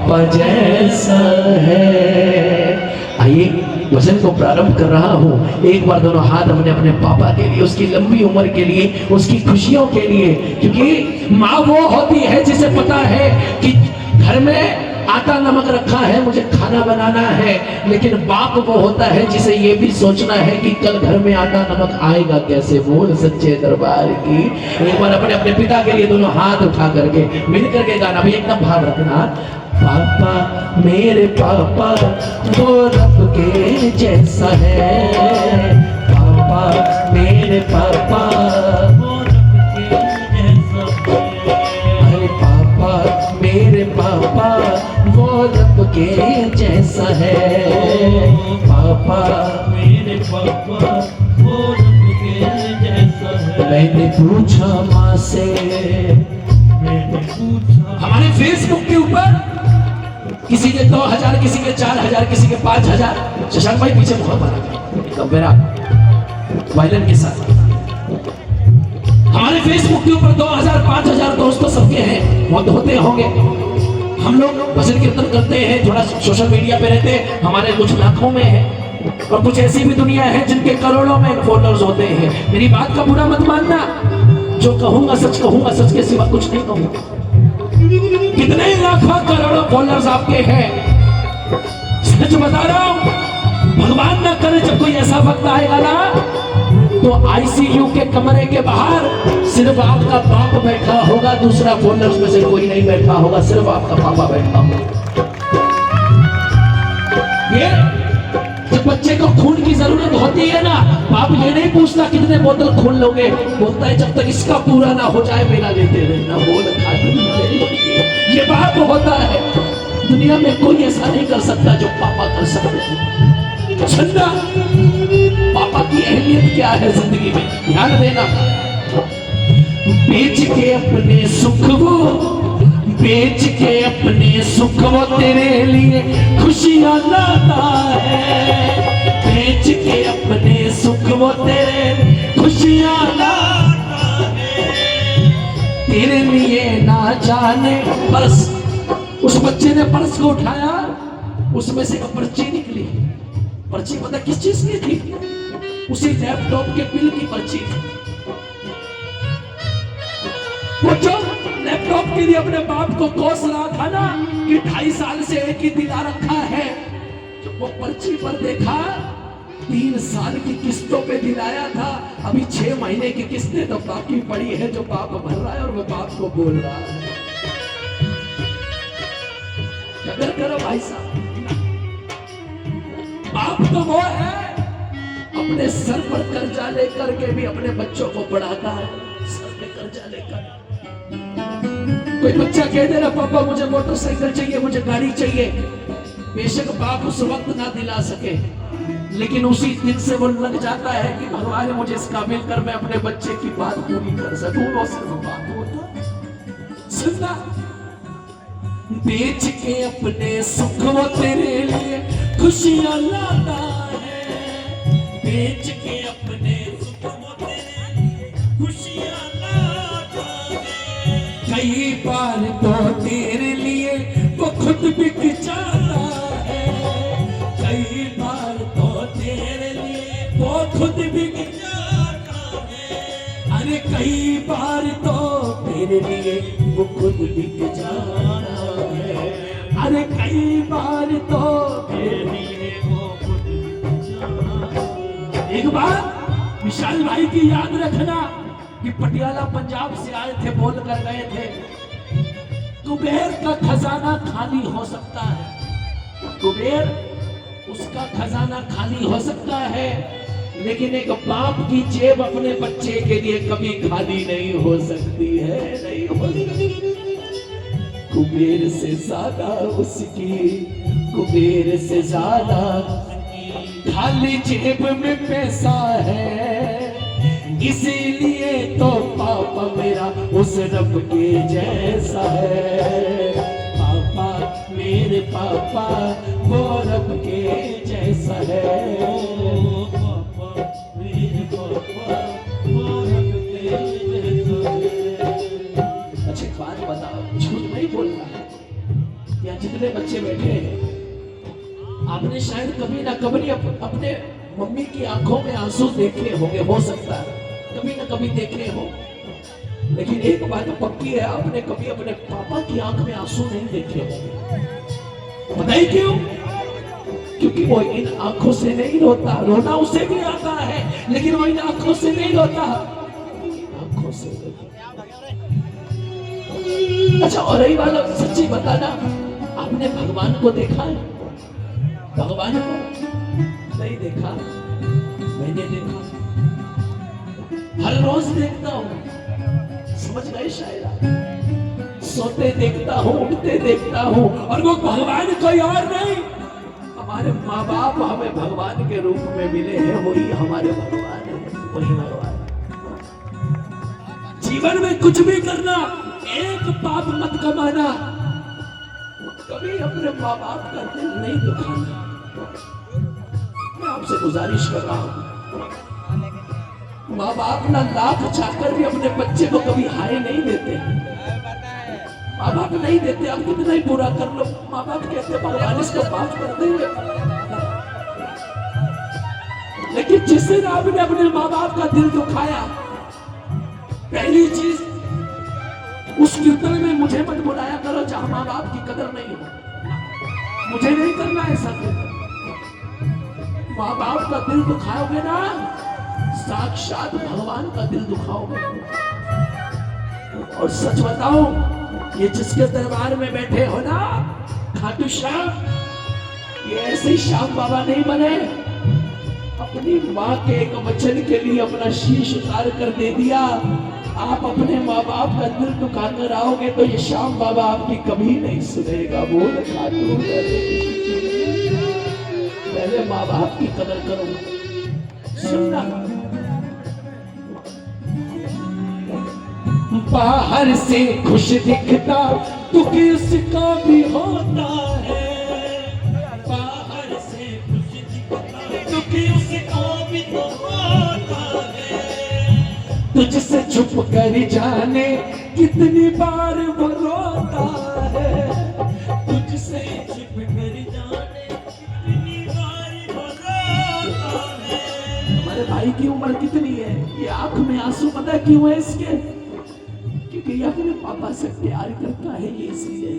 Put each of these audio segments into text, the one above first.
पापा जैसा है। आइए वचन को प्रारंभ कर रहा हूँ। एक बार दोनों हाथ हमने अपने पापा के लिए, उसकी लंबी उम्र के लिए, उसकी खुशियों के लिए, क्योंकि माँ वो होती है जिसे पता है कि घर में आटा नमक रखा है, मुझे खाना बनाना है। लेकिन बाप वो होता है जिसे ये भी सोचना है कि कल घर में आटा नमक आएगा कैसे। बोल सच्चे दरबार की। एक बार अपने अपने पिता के लिए दोनों हाथ उठा करके मिल करके गाना भी एकदम भाव रखना। पापा मेरे पापा वो रब के जैसा है। पापा मेरे पापा वो रब के जैसा है। अरे पापा मेरे पापा वो रब के जैसा है। पापा मेरे पापा वो रब के जैसा है। मैंने पूछा माँ से, मैंने पूछा। हमारे फेसबुक के ऊपर किसी के 2000, किसी के 4000, किसी के 5000। शशांक भाई पीछे बहुत बना मेरा वायलिन के साथ। हमारे फेसबुक के ऊपर 2000, 5000 दोस्त तो सबके हैं, बहुत होते होंगे। हम लोग भजन कीर्तन करते हैं, थोड़ा सोशल मीडिया पे रहते हैं, हमारे कुछ लाखों में है और कुछ ऐसी भी दुनिया है जिनके करोड़ों में फॉलोअर्स होते हैं। मेरी बात का बुरा मत मानना, जो कहूंगा सच के सिवा कुछ नहीं कहूंगा। कितने लाखों करोड़ों फॉलोअर्स आपके हैं, सच बता रहा हूं। भगवान ना करे जब कोई ऐसा वक्त आएगा ना, तो आईसीयू के कमरे के बाहर सिर्फ आपका बाप बैठा होगा, दूसरा फॉलोअर्स में से कोई नहीं बैठा होगा, सिर्फ आपका पापा बैठा होगा। ये जब बच्चे को खून की जरूरत होती है ना, बाप ये नहीं पूछता कितने बोतल खून लोगे, बोलता है जब तक इसका पूरा ना हो जाए मेरा लेते रहना। बोल ये बाप होता है। दुनिया में कोई ऐसा नहीं कर सकता जो पापा कर सकते हैं। सुनना, पापा की अहमियत क्या है जिंदगी में, ध्यान देना। बेच के अपने सुख वो, बेच के अपने सुख वो तेरे लिए खुशियां लाता है। बेच के अपने सुख वो तेरे खुशियां लाता है। तेरे लिए ना जाने पर्स, उस बच्चे ने पर्स को उठाया, उसमें से एक पर्ची निकली। पर्ची पता किस चीज की थी? उसी लैपटॉप के बिल की पर्ची थी। वो जो लैपटॉप के लिए अपने बाप को कोस रहा था ना कि 2.5 साल से एक ही दिला रखा है, जब वो पर्ची पर देखा 3 साल की किस्तों पे दिलाया था, अभी 6 महीने की किस्तें तो बाकी पड़ी है जो बाप भर रहा है और वो बाप को बोल रहा है। कदर करो भाई साहब, बाप तो वो है अपने सर पर कर्जा लेकर के भी अपने बच्चों को पढ़ाता है। सर पे कर्जा लेकर कोई बच्चा कह दे रहा पापा मुझे मोटरसाइकिल चाहिए, मुझे गाड़ी चाहिए, बेशक बाप उस वक्त ना दिला सके, लेकिन उसी दिन से वो लग जाता है कि भगवान मुझे इस काबिल कर मैं अपने बच्चे की बात पूरी कर सकूं। वो सिर्फ बाप होता। सुनना, बेच के अपने सुख वो तेरे लिए खुशियां लाता है। बेच के अपने सुख वो तेरे लिए खुशियां लाता है। कई बार तो तेरे लिए वो खुद बिक जाता है। कई बार तो तेरे लिए वो खुद बिक जाता है। अरे कई बार तो तेरे लिए वो खुद बिक जाता है। अरे कई बार तो तेरे लिए वो खुद बिक जाता है। एक बार विशाल भाई की याद रखना कि पटियाला पंजाब से आए थे, बोल कर गए थे कुबेर का खजाना खाली हो सकता है। कुबेर उसका खजाना खाली हो सकता है, लेकिन एक बाप की जेब अपने बच्चे के लिए कभी खाली नहीं हो सकती है, नहीं हो सकती। कुबेर से ज्यादा उसकी, कुबेर से ज्यादा खाली जेब में पैसा है। इसीलिए तो पापा मेरा उस रब के जैसा है। पापा मेरे पापा वो रब के जैसा है। पापा मेरे पापा वो रब के जैसा है। अच्छा बात बताओ, झूठ नहीं बोलना है, या जितने बच्चे बैठे हैं, आपने शायद कभी ना कभी अपने मम्मी की आंखों में आंसू देखे होंगे, हो सकता है कभी ना कभी देखे हो, लेकिन एक बात पक्की है, आपने कभी अपने पापा की आंख में आंसू नहीं देखे होंगे। बताइए क्यों? क्योंकि वो इन आंखों से नहीं रोता, रोना उसे भी आता है, लेकिन वो इन आंखों से नहीं रोता, आंखों से रोता। अच्छा, और रही वाला सच्ची बताना, आपने भगवान को देखा है? भगवान को नहीं देखा, मैंने देखा, हर रोज देखता हूं, समझ गए शायद? सोते देखता हूं, उठते देखता हूं, और वो भगवान कोई और नहीं, हमारे माँ बाप हमें भगवान के रूप में मिले हैं, वही हमारे भगवान है, वही भगवान। जीवन में कुछ भी करना, एक पाप मत कमाना, कभी अपने माँ बाप का दिल नहीं दुखाना। मैं आपसे गुजारिश कर रहा हूं, माँ बाप ना लाख चाहकर भी अपने बच्चे को कभी हाय नहीं देते, माँ बाप नहीं देते। आप कितना ही बुरा कर लो, माँ बाप कहते भगवान इसको माफ कर देंगे। लेकिन जिस दिन आपने अपने माँ बाप का दिल दुखाया, पहली चीज उस कीर्तन में मुझे मत बुलाया करो जहां माँ बाप की कदर नहीं हो, मुझे नहीं करना ऐसा। माँ बाप का दिल दुखाओगे ना, साक्षात भगवान का दिल दुखाओगे। और सच बताओ, ये जिसके दरबार में बैठे हो ना, खाटू श्याम, ये ऐसे ही श्याम बाबा नहीं बने, अपनी माँ के एक वचन के लिए अपना शीश उतार कर दे दिया। आप अपने माँ बाप का दिल दुखाकर आओगे तो ये श्याम बाबा आपकी कभी नहीं सुनेगा। बोल खाटू, पहले माँ बाप की कदर करो। सुनना, बाहर से खुश दिखता तो किसका भी होता है, बाहर से खुश दिखता तो किसका भी तो होता है, तुझसे छुप कर जाने कितनी बार वो रोता है, तुझसे छुप कर जाने कितनी बार वो रोता है। हमारे भाई की उम्र कितनी है? ये आंख में आंसू पता है क्यों है इसके? क्योंकि ये अपने पापा से प्यार करता है, ये इसलिए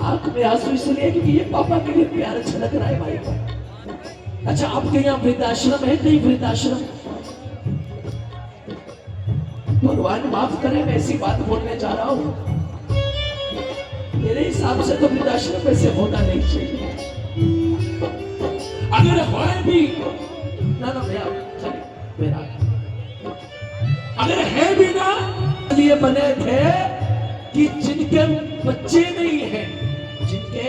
आंख में आंसू इसलिए क्योंकि ये पापा के लिए प्यार छलक रहा है भाई का। अच्छा, आपके यहाँ वृद्धाश्रम है? कहीं वृद्धाश्रम? भगवान माफ करे, मैं ऐसी बात बोलने जा रहा हूं, मेरे हिसाब से तो वृद्धाश्रम वैसे होना नहीं चाहिए। अगर है भी ना भैया, मेरा अगर है भी ना, लिए बने थे कि जिनके बच्चे नहीं है, जिनके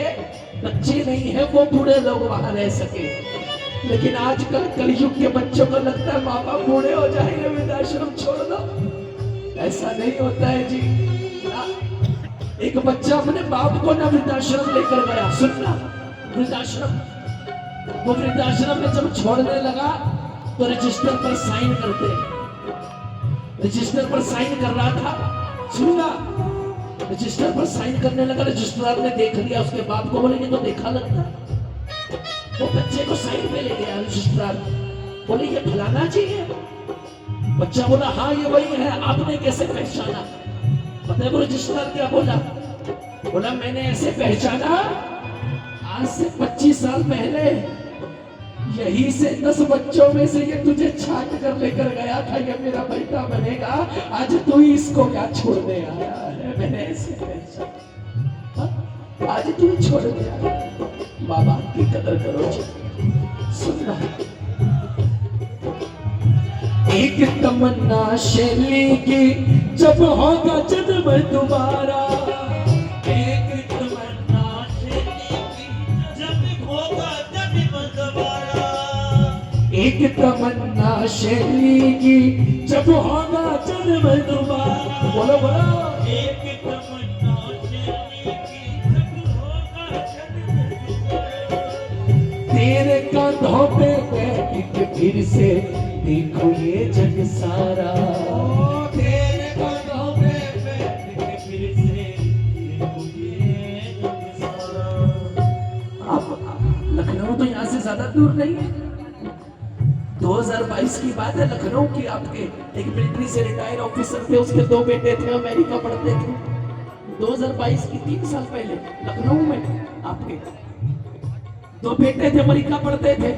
बच्चे नहीं है वो बूढ़े लोग वहां रह सके। लेकिन आजकल कलयुग के बच्चों को लगता है माँ बाप बूढ़े हो जाएंगे, वृद्धाश्रम छोड़ दो। ऐसा नहीं होता है जी। एक बच्चा अपने बाप को ना वृद्धाश्रम लेकर गया, सुनना, वृद्धाश्रम, वो वृद्धाश्रम में जब छोड़ने लगा तो रजिस्टर पर साइन करते, रजिस्टर पर साइन कर रहा था, सुनना, रजिस्टर पर साइन करने लगा, रजिस्ट्रार ने देख लिया, उसके बाप को बोले तो देखा लगता, वो बच्चे को साइन पे ले गया रजिस्ट्रार, बोले ये फलाना जी है। बच्चा बोला हाँ ये वही है। आपने कैसे पहचाना? पता है वो रजिस्ट्रार क्या बोला? बोला मैंने ऐसे पहचाना, आज से 25 साल पहले यही से 10 बच्चों में से ये तुझे छाट कर लेकर गया था, ये मेरा बेटा बनेगा, आज तू ही इसको क्या छोड़ने आया है? मैंने ऐसे पहचाना, आज तू ही छोड़ दिया। माँ बाप की कदर करो। सुनना, एक तमन्ना शैली की जब होगा जन्म दोबारा, एक तमन्ना शैली की जब होगा जन्म दोबारा, एक तमन्ना शैली की जब होगा जन्म दोबारा। बोलो बोलो, एक तमन्ना शैली की जब होगा जन्म दोबारा, तेरे कांधों पे बैठ के फिर से देखो ये जग सारा, तेरे कांधों पे बैठ के फिर से देखो ये दूर नहीं है। 2022 की बात है, लखनऊ की आपके एक मिलिट्री से रिटायर ऑफिसर थे, उसके 2 बेटे थे, अमेरिका पढ़ते थे। 2022 की 3 साल पहले लखनऊ में आपके 2 बेटे थे, अमेरिका पढ़ते थे।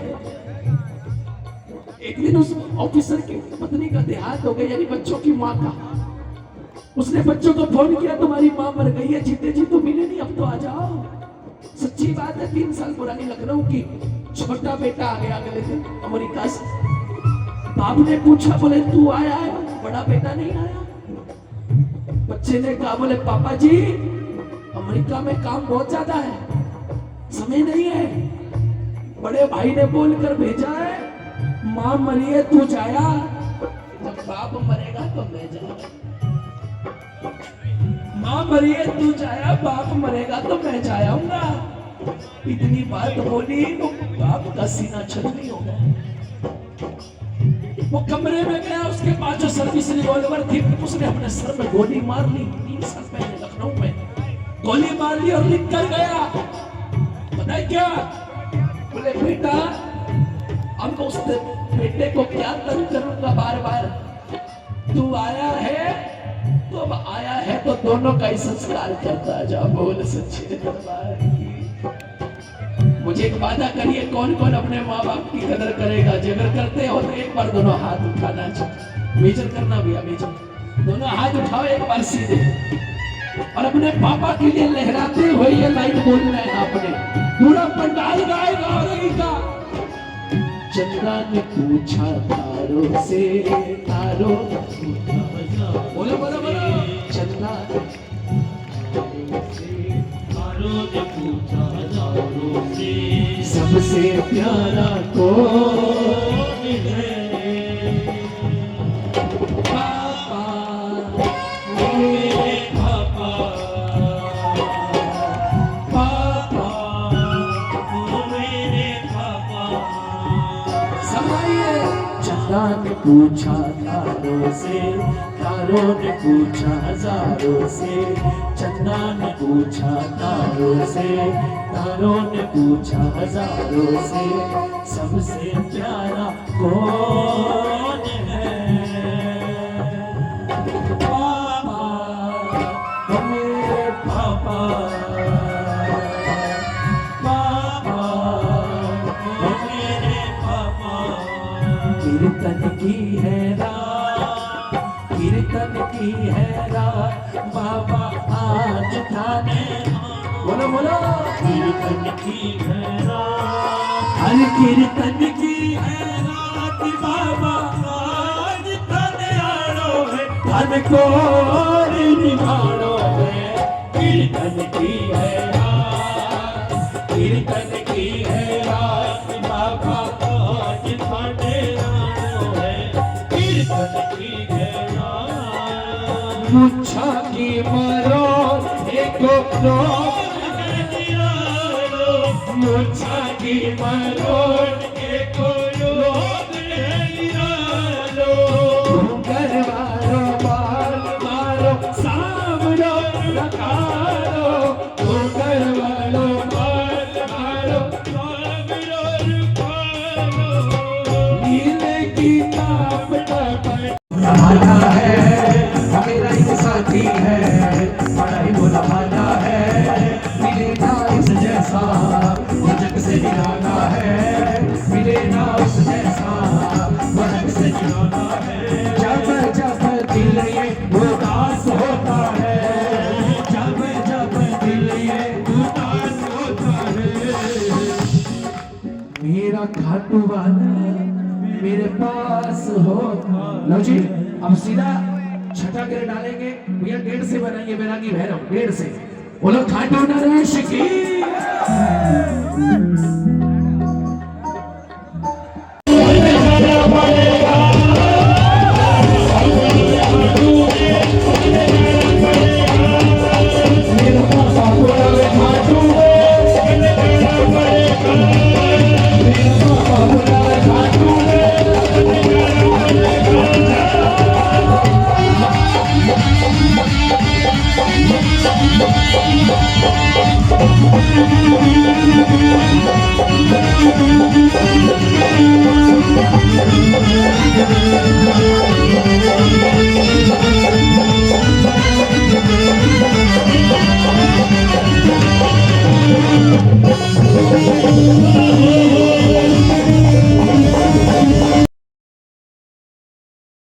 एक दिन उस ऑफिसर की पत्नी का देहांत हो गया, यानी बच्चों की माँ का। उसने बच्चों को फोन किया, तुम्हारी माँ मर गई है, जीते जी तो मिले नहीं, अब तो आ जाओ। सच्ची बात है, 3 साल पुरानी लखनऊ की। छोटा बेटा आ गया अगले दिन अमेरिका से। बाप ने पूछा, बोले तू आया है? बड़ा बेटा नहीं आया। बच्चे ने कहा, बोले पापा जी अमेरिका में काम बहुत ज्यादा है, समय नहीं है। बड़े भाई ने बोलकर भेजा है, माँ मरी है तू जाया, जब बाप मरेगा तो मैं जाऊंगा। माँ मरी है तू जाया, बाप मरेगा तो मैं जाऊंगा। इतनी बात बोली तो बाप का सीना छलनी हो गया। वो कमरे में गया, उसके पास जो सर्विस रिवॉल्वर थी उसने अपने सर में गोली मार ली। 3 साल पहले लखनऊ में गोली मार ली और लिख कर गया, पता है क्या? बोले बेटा अब उस बेटे को क्या तंग करूंगा बार बार, तू आया है तो अब आया है तो दोनों का ही संस्कार करता जा। बोल सच्चे दरबार की। मुझे एक वादा करिए, कौन कौन अपने माँ बाप की कदर करेगा? अगर करते हो तो एक बार दोनों हाथ उठाना चाहिए। मेजर करना भैया, मेजर दोनों हाथ उठाओ एक बार सीधे, और अपने पापा के लिए लहराते हुए ये लाइन बोलना है आपने। पूरा पंडाल गाएगा का। चंदा ने पूछा तारों से, तारों बोलो बोलो बोलो। चंदा तारों ने पूछा तारों से, सबसे प्यारा कौन है? पापा मेरे पापा, पापा मेरे पापा। समाइए। चंदा ने पूछा तारों से, तारों ने पूछा हजारों से। चंदा ने पूछा तारों से, तारों ने पूछा हजारों से, सबसे प्यारा कौन है? पापा मेरे पापा, पापा मेरे पापा। कीर्तन की है रात, कीर्तन की है रात, बाबा आज थाने। बोलो बोलो। कीर्तन की है रात, हर कीर्तन की है रात, बाबा आज थाने आड़ो है, धन को निभाड़ो है। कीर्तन की है रात, कीर्तन की है रात, बाबा आज थाने आड़ो है, कीर्तन की है रात। मुच्छा की मरो एको मुच्छा की मरो एको घरवारो बाल मारो सामरो रखारो, घरवालो बाल मारो सामरो रखारो। नीले की ताप भाला है मेरा एक साथी है, बड़ा ही भोला भाला है, मिले ना इस जैसा जग से निराला है, मिले ना उस जैसा जग से निराला है। जब जब दिल ये उदास होता है, जब जब दिल ये उदास होता है, मेरा खाटू वाला मेरे पास हो। लो जी अब सीधा छठा गिर डालेंगे भैया। 1.5 से बनाइए बैरागी भैरव, 1.5 से। बोलो खाटू नरेश की। है।